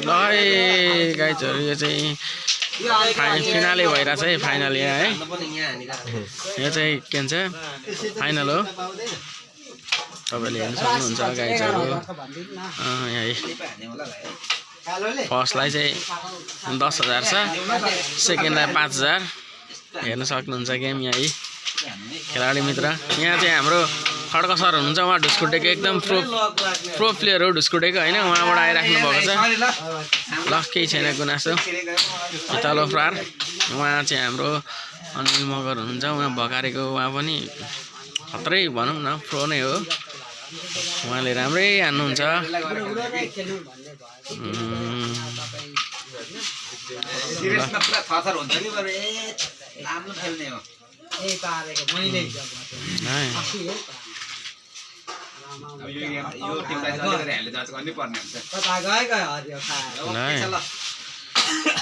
ल है गाइजहरु यो चाहिँ फाइनलै भइरहेछ है फाइनल यहाँ है यो चाहिँ के भन्छ फाइनल हो तपाईले हेर्न सक्नुहुन्छ गाइजहरु यहाँ फर्स्टलाई चाहिँ 10,000 छ सेकेन्डलाई 5,000 हेर्न सक्नुहुन्छ गेम यहाँ खेलाडी मित्र यहाँ चाहिँ हाम्रो खड्का सर हुनुहुन्छ उहाँ ढुस्कुटेको एकदम प्रो प्लेयर हो ढुस्कुटेको हैन उहाँबाट आइराख्नु भएको छ ल केही छैन गुनासो इतालो फ्रार उहाँ चाहिँ हाम्रो अनिल मगर हुनुहुन्छ उहाँ भकारेको उहाँ पनि खत्रै भनौँ न प्रो नै हो उहाँले राम्रै हान्नुहुन्छ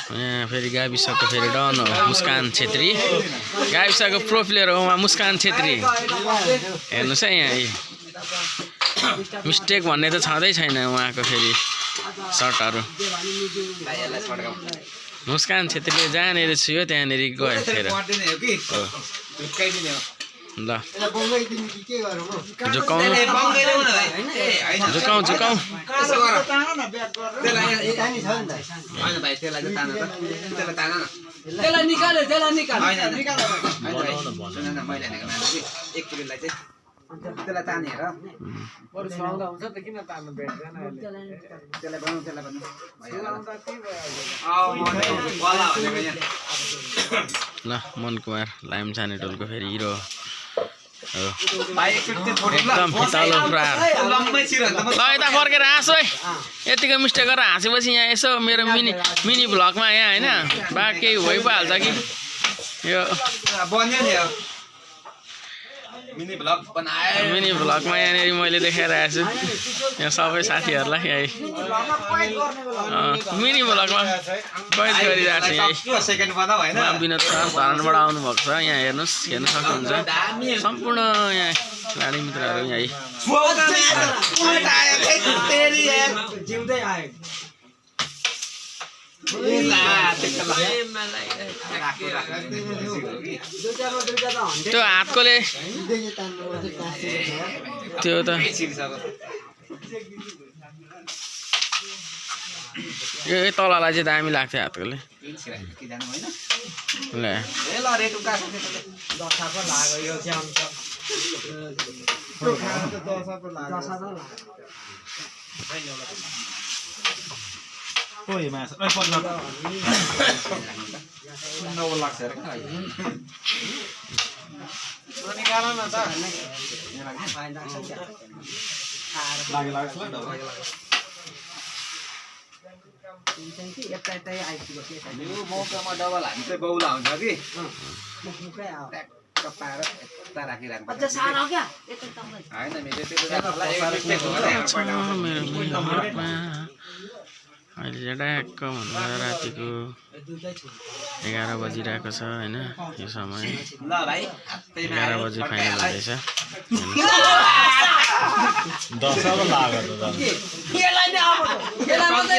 यहाँ फेरि गाविसको फेरि डन हो मुस्कान छेत्री गाविसको प्रो प्लेयर हो उहाँ मुस्कान छेत्री हेर्नुहोस् है यहाँ मिस्टेक भन्ने त छँदै छैन उहाँको फेरि सर्टहरू मुस्कान छेत्रीले जहाँनिर छुयो त्यहाँनिर गयो फेर ल झुकाउनु झुकाउ झुकाउ त्यसलाई तानेर बरु सुहाउँदा हुन्छ त किन तान्नु भेट्दैन त्यसलाई बनाउँ ल मन कुमार लाइमछाने टोलको फेरि हिरो एकदम फितालो प्रार ल यता फर्केर हाँस है यतिको मिस्टेक गरेर हाँसेपछि यहाँ यसो मेरो मिनी भ्लगमा यहाँ होइन बा केही भइहाल्छ कि यो मिनी भ्लगमा यहाँनिर मैले देखाइरहेको छु यहाँ सबै साथीहरूलाई यही मिनी भ्लगमा कैद गरिरहेको छु यही विनोद सर धरानबाट आउनुभएको छ यहाँ हेर्न सक्नुहुन्छ सम्पूर्ण यहाँ खेलाडी मित्रहरू यही त्यो हातकोले त्यो त यो तललाई चाहिँ दामी लाग्थ्यो हातकोले Ôi mà ơi con nó đâu lạc sẽ cái này nó đi ra nó là sao lại lại xuống đầu nếu mua cái mà đâu lại cái bầu lòng nữa đi cái pa đó ta đặt cái đàn bánh ấy này mình अहिले चाहिँ ड्याक्क भन्दा रातिको 11 बजिरहेको छ होइन यो समय 11 बजी फाइनल हुँदैछ 10 लाग्यो त